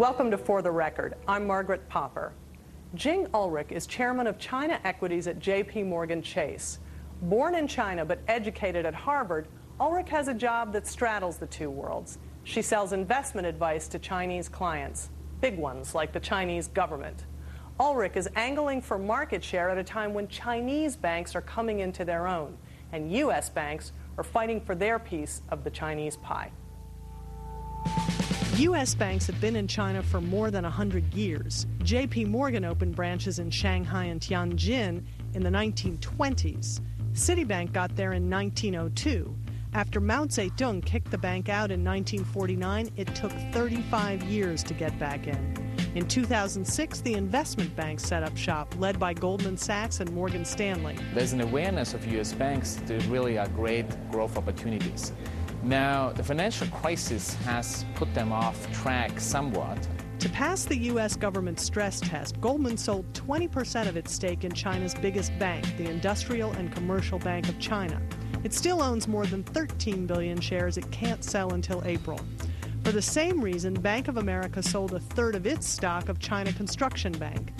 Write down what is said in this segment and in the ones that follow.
Welcome to For the Record. I'm Margaret Popper. Jing Ulrich is chairman of China Equities at J.P.Morgan Chase. Born in China but educated at Harvard, Ulrich has a job that straddles the two worlds. She sells investment advice to Chinese clients, big ones like the Chinese government. Ulrich is angling for market share at a time when Chinese banks are coming into their own, and U.S. banks are fighting for their piece of the Chinese pie. U.S. banks have been in China for more than 100 years. J.P. Morgan opened branches in Shanghai and Tianjin in the 1920s. Citibank got there in 1902. After Mao Zedong kicked the bank out in 1949, it took 35 years to get back in. In 2006, the investment banks set up shop, led by Goldman Sachs and Morgan Stanley. There's an awareness of U.S. banks that there really are great growth opportunities. Now, the financial crisis has put them off track somewhat. To pass the U.S. government stress test, Goldman sold 20% of its stake in China's biggest bank, the Industrial and Commercial Bank of China. It still owns more than 13 billion shares it can't sell until April. For the same reason, Bank of America sold a third of its stock of China Construction Bank.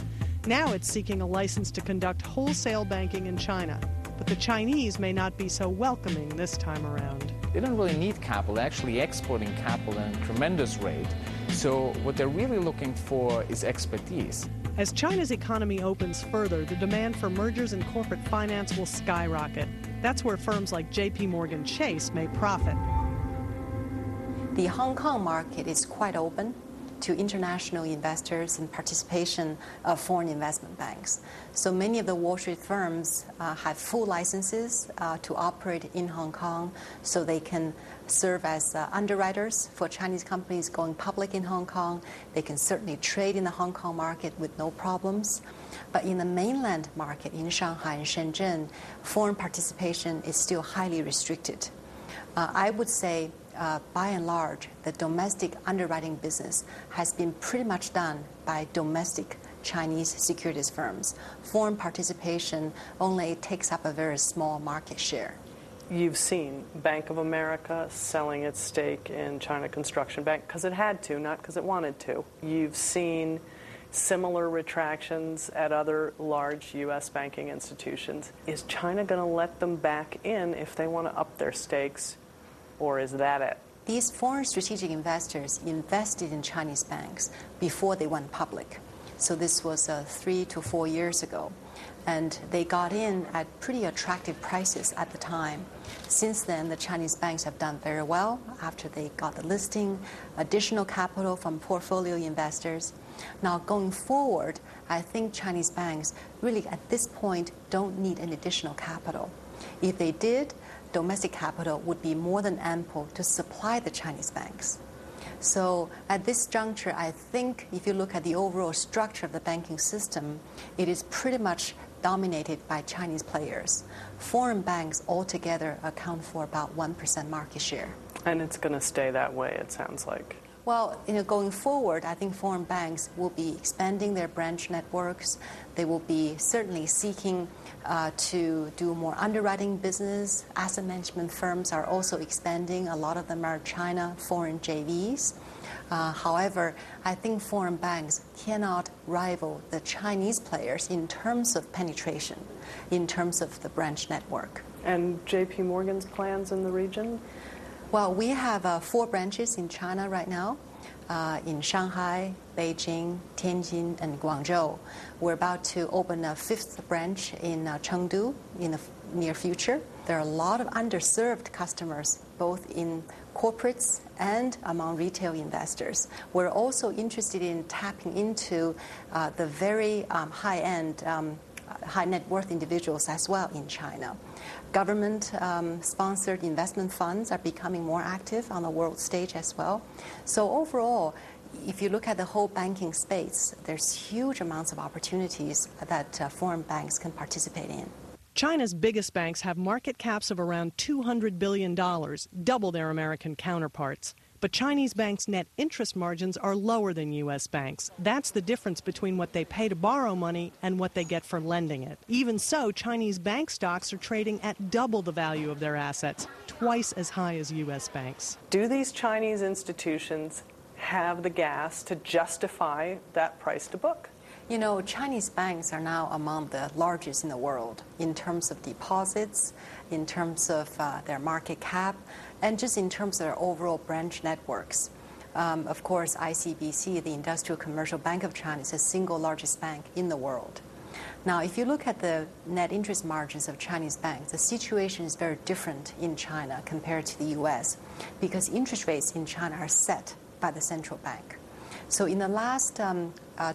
Now it's seeking a license to conduct wholesale banking in China. But the Chinese may not be so welcoming this time around. They don't really need capital. They're actually exporting capital at a tremendous rate. So what they're really looking for is expertise. As China's economy opens further, the demand for mergers and corporate finance will skyrocket. That's where firms like J.P.Morgan Chase may profit. The Hong Kong market is quite open to international investors and participation of foreign investment banks. So many of the Wall Street firms have full licenses to operate in Hong Kong, so they can serve as underwriters for Chinese companies going public in Hong Kong. They can certainly trade in the Hong Kong market with no problems. But in the mainland market, in Shanghai and Shenzhen, foreign participation is still highly restricted. I would say by and large, the domestic underwriting business has been pretty much done by domestic Chinese securities firms. Foreign participation only takes up a very small market share. You've seen Bank of America selling its stake in China Construction Bank because it had to, not because it wanted to. You've seen similar retractions at other large U.S. banking institutions. Is China going to let them back in if they want to up their stakes? Or is that it? These foreign strategic investors invested in Chinese banks before they went public. So this was 3 to 4 years ago. And they got in at pretty attractive prices at the time. Since then, the Chinese banks have done very well after they got the listing, additional capital from portfolio investors. Now, going forward, I think Chinese banks really at this point don't need any additional capital. If they did, domestic capital would be more than ample to supply the Chinese banks. So at this juncture, I think if you look at the overall structure of the banking system, it is pretty much dominated by Chinese players. Foreign banks altogether account for about 1% market share. And it's going to stay that way, it sounds like. Well, going forward, I think foreign banks will be expanding their branch networks. They will be certainly seeking to do more underwriting business. Asset management firms are also expanding. A lot of them are China foreign JVs. However, I think foreign banks cannot rival the Chinese players in terms of penetration, in terms of the branch network. And J.P. Morgan's plans in the region? Well, we have 4 branches in China right now, in Shanghai, Beijing, Tianjin, and Guangzhou. We're about to open a 5th branch in Chengdu in the near future. There are a lot of underserved customers, both in corporates and among retail investors. We're also interested in tapping into the very high-end, high net worth individuals as well in China. Government-sponsored investment funds are becoming more active on the world stage as well. So overall, if you look at the whole banking space, there's huge amounts of opportunities that foreign banks can participate in. China's biggest banks have market caps of around $200 billion, double their American counterparts. But Chinese banks' net interest margins are lower than U.S. banks. That's the difference between what they pay to borrow money and what they get for lending it. Even so, Chinese bank stocks are trading at double the value of their assets, twice as high as U.S. banks. Do these Chinese institutions have the gas to justify that price to book? You know, Chinese banks are now among the largest in the world in terms of deposits, in terms of their market cap, and just in terms of their overall branch networks. Of course, ICBC, the Industrial Commercial Bank of China, is the single largest bank in the world. Now, if you look at the net interest margins of Chinese banks, the situation is very different in China compared to the U.S. because interest rates in China are set by the central bank. So in the last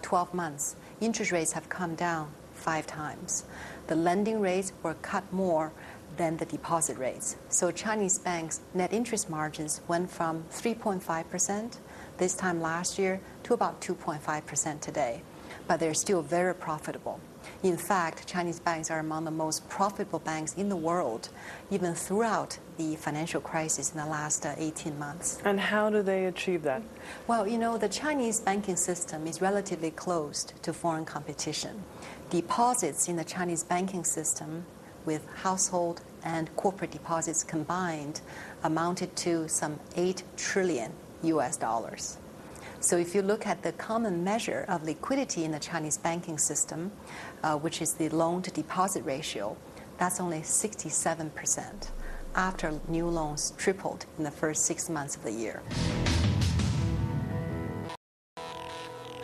12 months, interest rates have come down 5 times. The lending rates were cut more than the deposit rates. So Chinese banks' net interest margins went from 3.5% this time last year to about 2.5% today. But they're still very profitable. In fact, Chinese banks are among the most profitable banks in the world, even throughout the financial crisis in the last 18 months. And how do they achieve that? Well, you know, the Chinese banking system is relatively closed to foreign competition. Deposits in the Chinese banking system with household and corporate deposits combined amounted to some $8 trillion US. So if you look at the common measure of liquidity in the Chinese banking system, which is the loan-to-deposit ratio, that's only 67% after new loans tripled in the first 6 months of the year.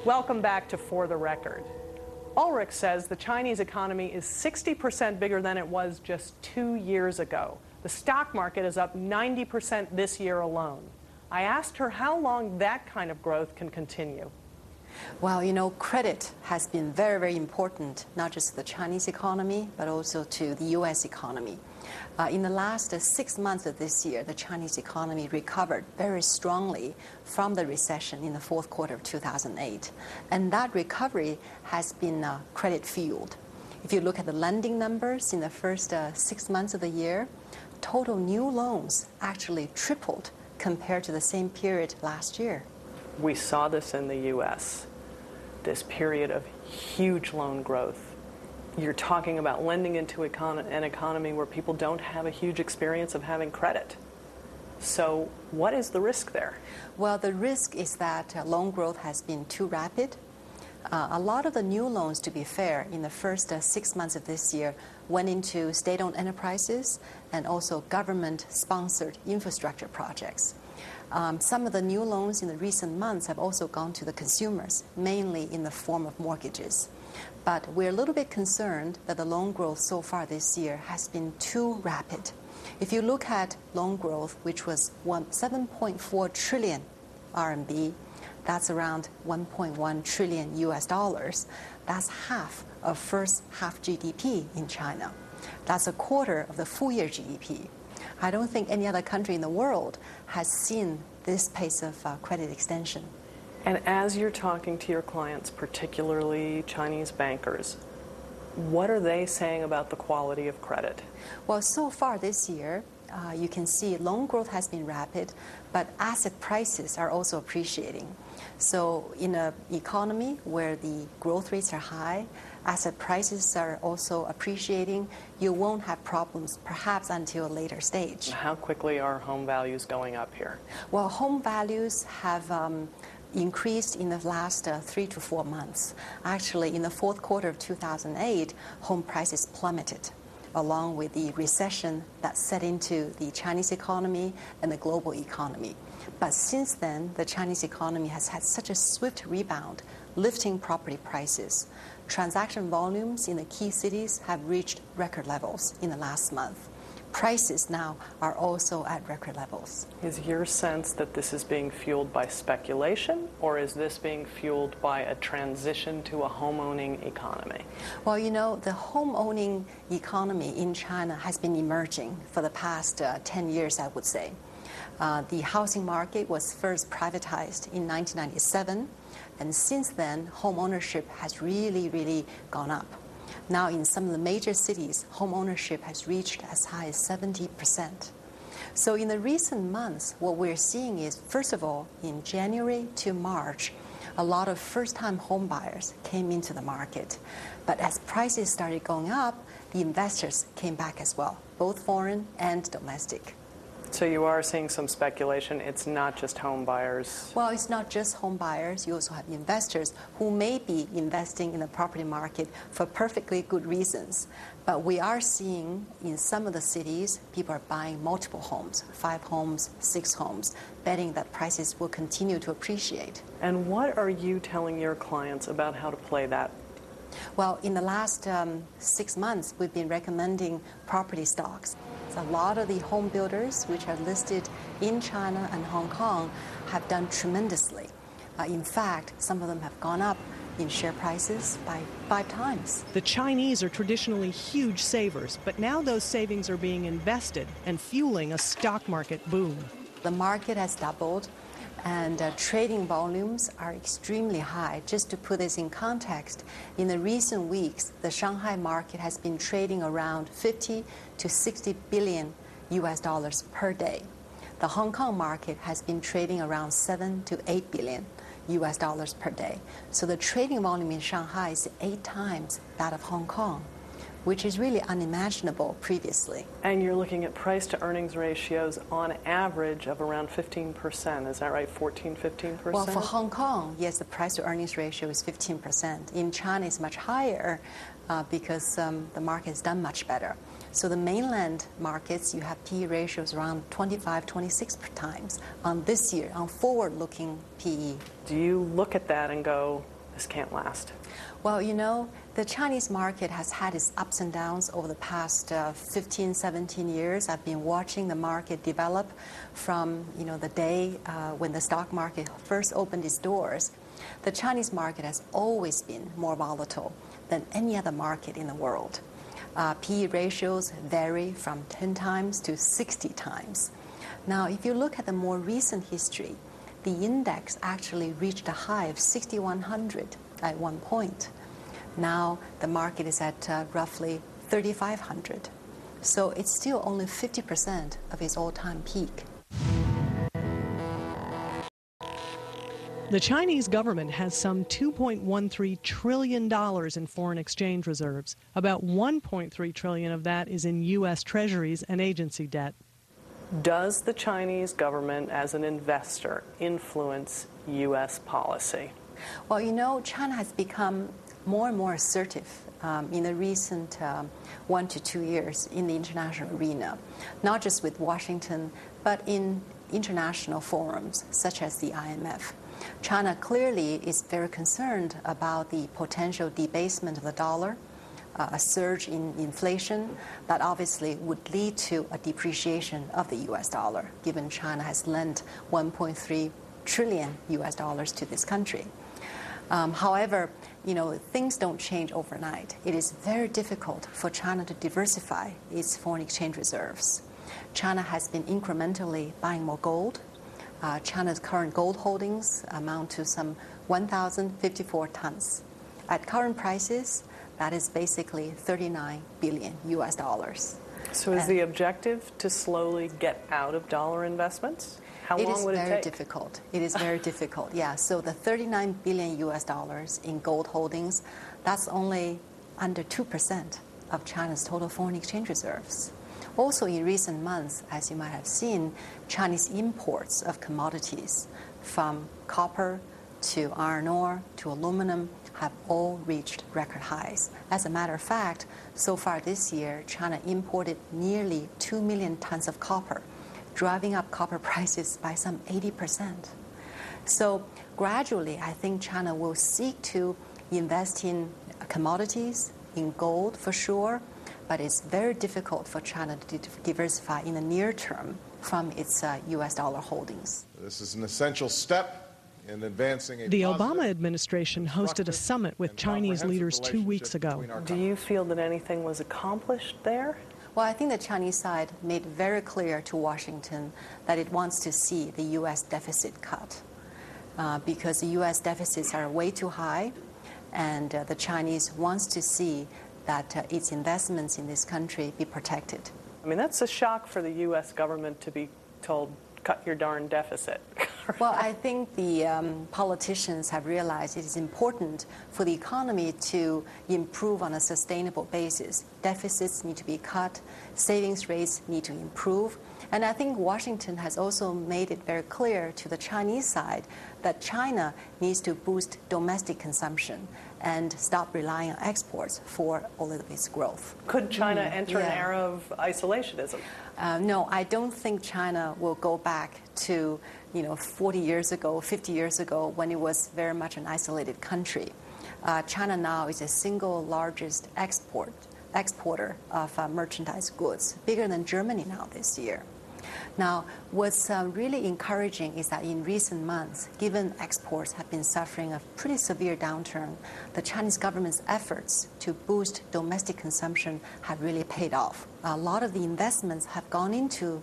Welcome back to For the Record. Ulrich says the Chinese economy is 60% bigger than it was just 2 years ago. The stock market is up 90% this year alone. I asked her how long that kind of growth can continue. Well, you know, credit has been very, very important, not just to the Chinese economy, but also to the U.S. economy. In the last 6 months of this year, the Chinese economy recovered very strongly from the recession in the fourth quarter of 2008. And that recovery has been credit-fueled. If you look at the lending numbers in the first 6 months of the year, total new loans actually tripled compared to the same period last year. We saw this in the U.S., this period of huge loan growth. You're talking about lending into an economy where people don't have a huge experience of having credit. So what is the risk there? Well, the risk is that loan growth has been too rapid. A lot of the new loans, to be fair, in the first 6 months of this year went into state-owned enterprises and also government-sponsored infrastructure projects. Some of the new loans in the recent months have also gone to the consumers, mainly in the form of mortgages. But we're a little bit concerned that the loan growth so far this year has been too rapid. If you look at loan growth, which was 7.4 trillion RMB, that's around 1.1 trillion US dollars. That's half of first half GDP in China. That's a quarter of the full year GDP. I don't think any other country in the world has seen this pace of credit extension. And as you're talking to your clients, particularly Chinese bankers, what are they saying about the quality of credit? Well, so far this year, you can see loan growth has been rapid, but asset prices are also appreciating. So in an economy where the growth rates are high, asset prices are also appreciating, you won't have problems perhaps until a later stage. How quickly are home values going up here? Well, home values have increased in the last 3 to 4 months. Actually, in the fourth quarter of 2008, home prices plummeted, along with the recession that set into the Chinese economy and the global economy. But since then, the Chinese economy has had such a swift rebound, lifting property prices. Transaction volumes in the key cities have reached record levels in the last month. Prices now are also at record levels. Is your sense that this is being fueled by speculation, or is this being fueled by a transition to a home-owning economy? Well, you know, the home-owning economy in China has been emerging for the past 10 years, I would say. The housing market was first privatized in 1997, and since then, home ownership has really gone up. Now, in some of the major cities, home ownership has reached as high as 70%. So in the recent months, what we're seeing is, first of all, in January to March, a lot of first-time home buyers came into the market. But as prices started going up, the investors came back as well, both foreign and domestic. So you are seeing some speculation. It's not just home buyers. Well, it's not just home buyers. You also have investors who may be investing in the property market for perfectly good reasons. But we are seeing in some of the cities, people are buying multiple homes, 5 homes, 6 homes, betting that prices will continue to appreciate. And what are you telling your clients about how to play that? Well, in the last 6 months, we've been recommending property stocks. A lot of the home builders which are listed in China and Hong Kong have done tremendously. In fact, some of them have gone up in share prices by 5 times. The Chinese are traditionally huge savers, but now those savings are being invested and fueling a stock market boom. The market has doubled, and trading volumes are extremely high. Just to put this in context, in the recent weeks, the Shanghai market has been trading around 50 to 60 billion US dollars per day. The Hong Kong market has been trading around 7 to 8 billion US dollars per day. So the trading volume in Shanghai is 8 times that of Hong Kong, which is really unimaginable previously. And you're looking at price to earnings ratios on average of around 15%. Is that right? 14, 15%? Well, for Hong Kong, yes, the price to earnings ratio is 15%. In China, it's much higher because the market has done much better. So the mainland markets, you have PE ratios around 25, 26 times on this year, on forward-looking PE. Do you look at that and go, this can't last? Well, you know, the Chinese market has had its ups and downs over the past 15, 17 years. I've been watching the market develop from, the day when the stock market first opened its doors. The Chinese market has always been more volatile than any other market in the world. PE ratios vary from 10 times to 60 times. Now, if you look at the more recent history, the index actually reached a high of 6,100 at one point. Now the market is at roughly 3,500. So it's still only 50% of its all-time peak. The Chinese government has some $2.13 trillion in foreign exchange reserves. About $1.3 trillion of that is in U.S. treasuries and agency debt. Does the Chinese government, as an investor, influence U.S. policy? Well, China has become more and more assertive in the recent 1 to 2 years in the international arena, not just with Washington, but in international forums such as the IMF. China clearly is very concerned about the potential debasement of the dollar, a surge in inflation that obviously would lead to a depreciation of the U.S. dollar, given China has lent 1.3 trillion U.S. dollars to this country. However, things don't change overnight. It is very difficult for China to diversify its foreign exchange reserves. China has been incrementally buying more gold. China's current gold holdings amount to some 1,054 tons. At current prices, that is basically 39 billion U.S. dollars. So is the objective to slowly get out of dollar investments? How long would it take? It is very difficult. It is very difficult, yeah. So the 39 billion U.S. dollars in gold holdings, that's only under 2% of China's total foreign exchange reserves. Also, in recent months, as you might have seen, Chinese imports of commodities from copper to iron ore to aluminum have all reached record highs. As a matter of fact, so far this year, China imported nearly 2 million tons of copper, driving up copper prices by some 80%. So gradually, I think China will seek to invest in commodities, in gold for sure, but it's very difficult for China to diversify in the near term from its U.S. dollar holdings. This is an essential step in advancing the Obama administration hosted a summit with Chinese leaders 2 weeks ago. Do you feel that anything was accomplished there? Well, I think the Chinese side made very clear to Washington that it wants to see the U.S. deficit cut because the U.S. deficits are way too high, and the Chinese wants to see that its investments in this country be protected. I mean, that's a shock for the U.S. government to be told, cut your darn deficit. Well, I think the politicians have realized it is important for the economy to improve on a sustainable basis. Deficits need to be cut, savings rates need to improve. And I think Washington has also made it very clear to the Chinese side that China needs to boost domestic consumption and stop relying on exports for all of its growth. Could China enter an era of isolationism? No, I don't think China will go back to 40 years ago, 50 years ago, when it was very much an isolated country. China now is the single largest exporter of merchandise goods, bigger than Germany now this year. Now, what's really encouraging is that in recent months, given exports have been suffering a pretty severe downturn, the Chinese government's efforts to boost domestic consumption have really paid off. A lot of the investments have gone into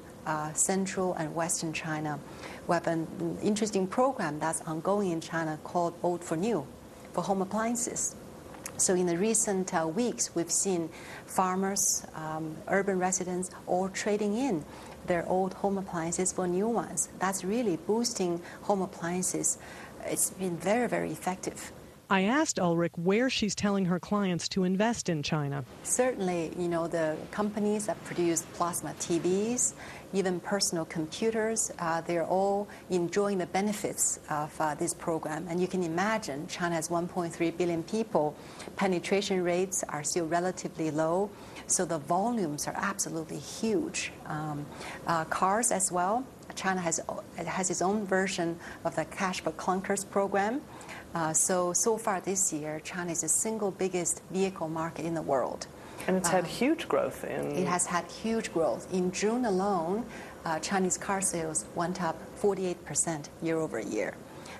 central and western China. We have an interesting program that's ongoing in China called Old for New for home appliances. So in the recent weeks, we've seen farmers, urban residents, all trading in their old home appliances for new ones. That's really boosting home appliances. It's been very, very effective. I asked Ulrich where she's telling her clients to invest in China. Certainly, the companies that produce plasma TVs, even personal computers, they're all enjoying the benefits of this program. And you can imagine China has 1.3 billion people. Penetration rates are still relatively low, so the volumes are absolutely huge. Cars as well. China has its own version of the Cash for Clunkers program. So far this year, China is the single biggest vehicle market in the world. And it's had huge growth It has had huge growth. In June alone, Chinese car sales went up 48% year over year.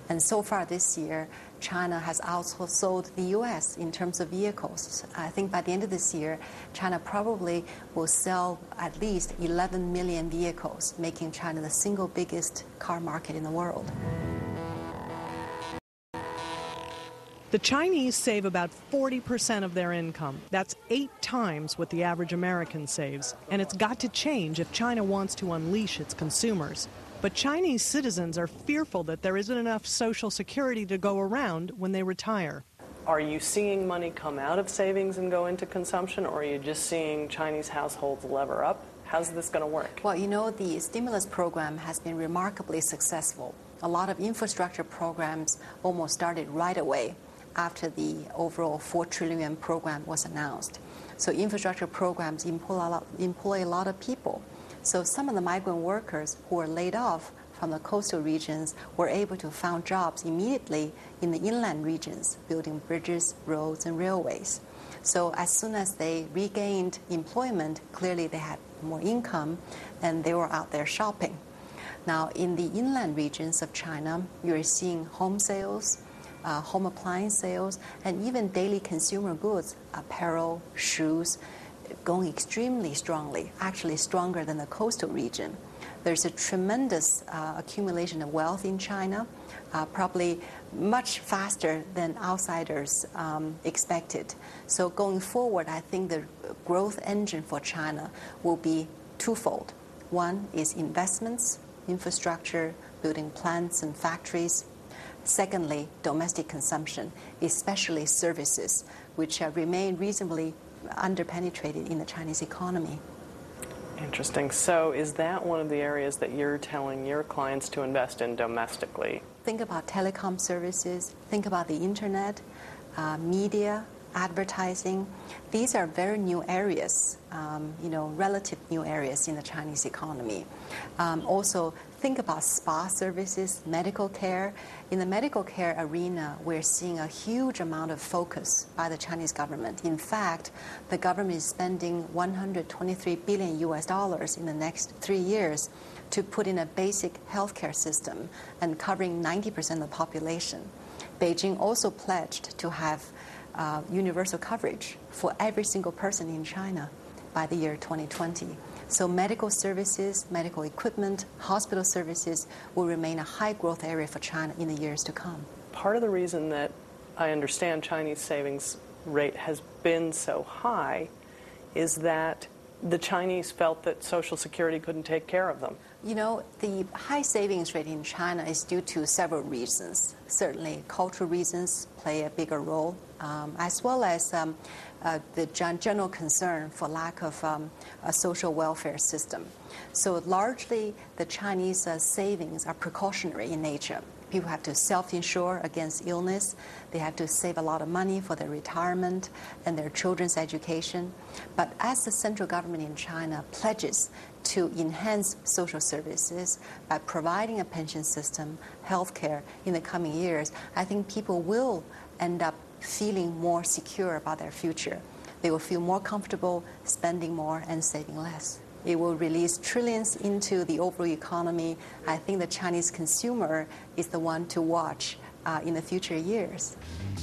And so far this year, China has also sold the U.S. in terms of vehicles. I think by the end of this year, China probably will sell at least 11 million vehicles, making China the single biggest car market in the world. The Chinese save about 40% of their income. That's 8 times what the average American saves. And it's got to change if China wants to unleash its consumers. But Chinese citizens are fearful that there isn't enough Social Security to go around when they retire. Are you seeing money come out of savings and go into consumption, or are you just seeing Chinese households lever up? How's this going to work? Well, the stimulus program has been remarkably successful. A lot of infrastructure programs almost started right away after the overall 4 trillion program was announced. So infrastructure programs employ a lot of people. So some of the migrant workers who were laid off from the coastal regions were able to find jobs immediately in the inland regions, building bridges, roads, and railways. So as soon as they regained employment, clearly they had more income and they were out there shopping. Now, in the inland regions of China, you're seeing home sales, home appliance sales, and even daily consumer goods, apparel, shoes, going extremely strongly, actually stronger than the coastal region. There's a tremendous accumulation of wealth in China, probably much faster than outsiders expected. So going forward, I think the growth engine for China will be twofold. One is investments, infrastructure, building plants and factories. Secondly, domestic consumption, especially services, which remain reasonably underpenetrated in the Chinese economy. Interesting. So is that one of the areas that you're telling your clients to invest in domestically? Think about telecom services, think about the internet, media, advertising. These are very new areas, relative new areas in the Chinese economy. Also, think about spa services, medical care. In the medical care arena, we're seeing a huge amount of focus by the Chinese government. In fact, the government is spending $123 billion in the next 3 years to put in a basic healthcare system and covering 90% of the population. Beijing also pledged to have universal coverage for every single person in China by the year 2020. So medical services, medical equipment, hospital services will remain a high growth area for China in the years to come. Part of the reason that I understand Chinese savings rate has been so high is that The Chinese felt that Social Security couldn't take care of them. You know, the high savings rate in China is due to several reasons. Certainly, cultural reasons play a bigger role, as well as the general concern for lack of a social welfare system. So largely, the Chinese savings are precautionary in nature. People have to self-insure against illness. They have to save a lot of money for their retirement and their children's education. But as the central government in China pledges to enhance social services by providing a pension system, healthcare in the coming years, I think people will end up feeling more secure about their future. They will feel more comfortable spending more and saving less. It will release trillions into the overall economy. I think the Chinese consumer is the one to watch in the future years.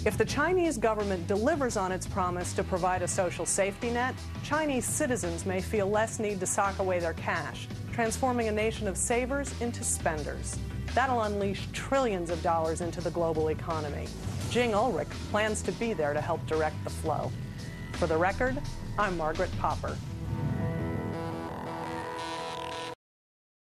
If the Chinese government delivers on its promise to provide a social safety net, Chinese citizens may feel less need to sock away their cash, transforming a nation of savers into spenders. That'll unleash trillions of dollars into the global economy. Jing Ulrich plans to be there to help direct the flow. For the record, I'm Margaret Popper.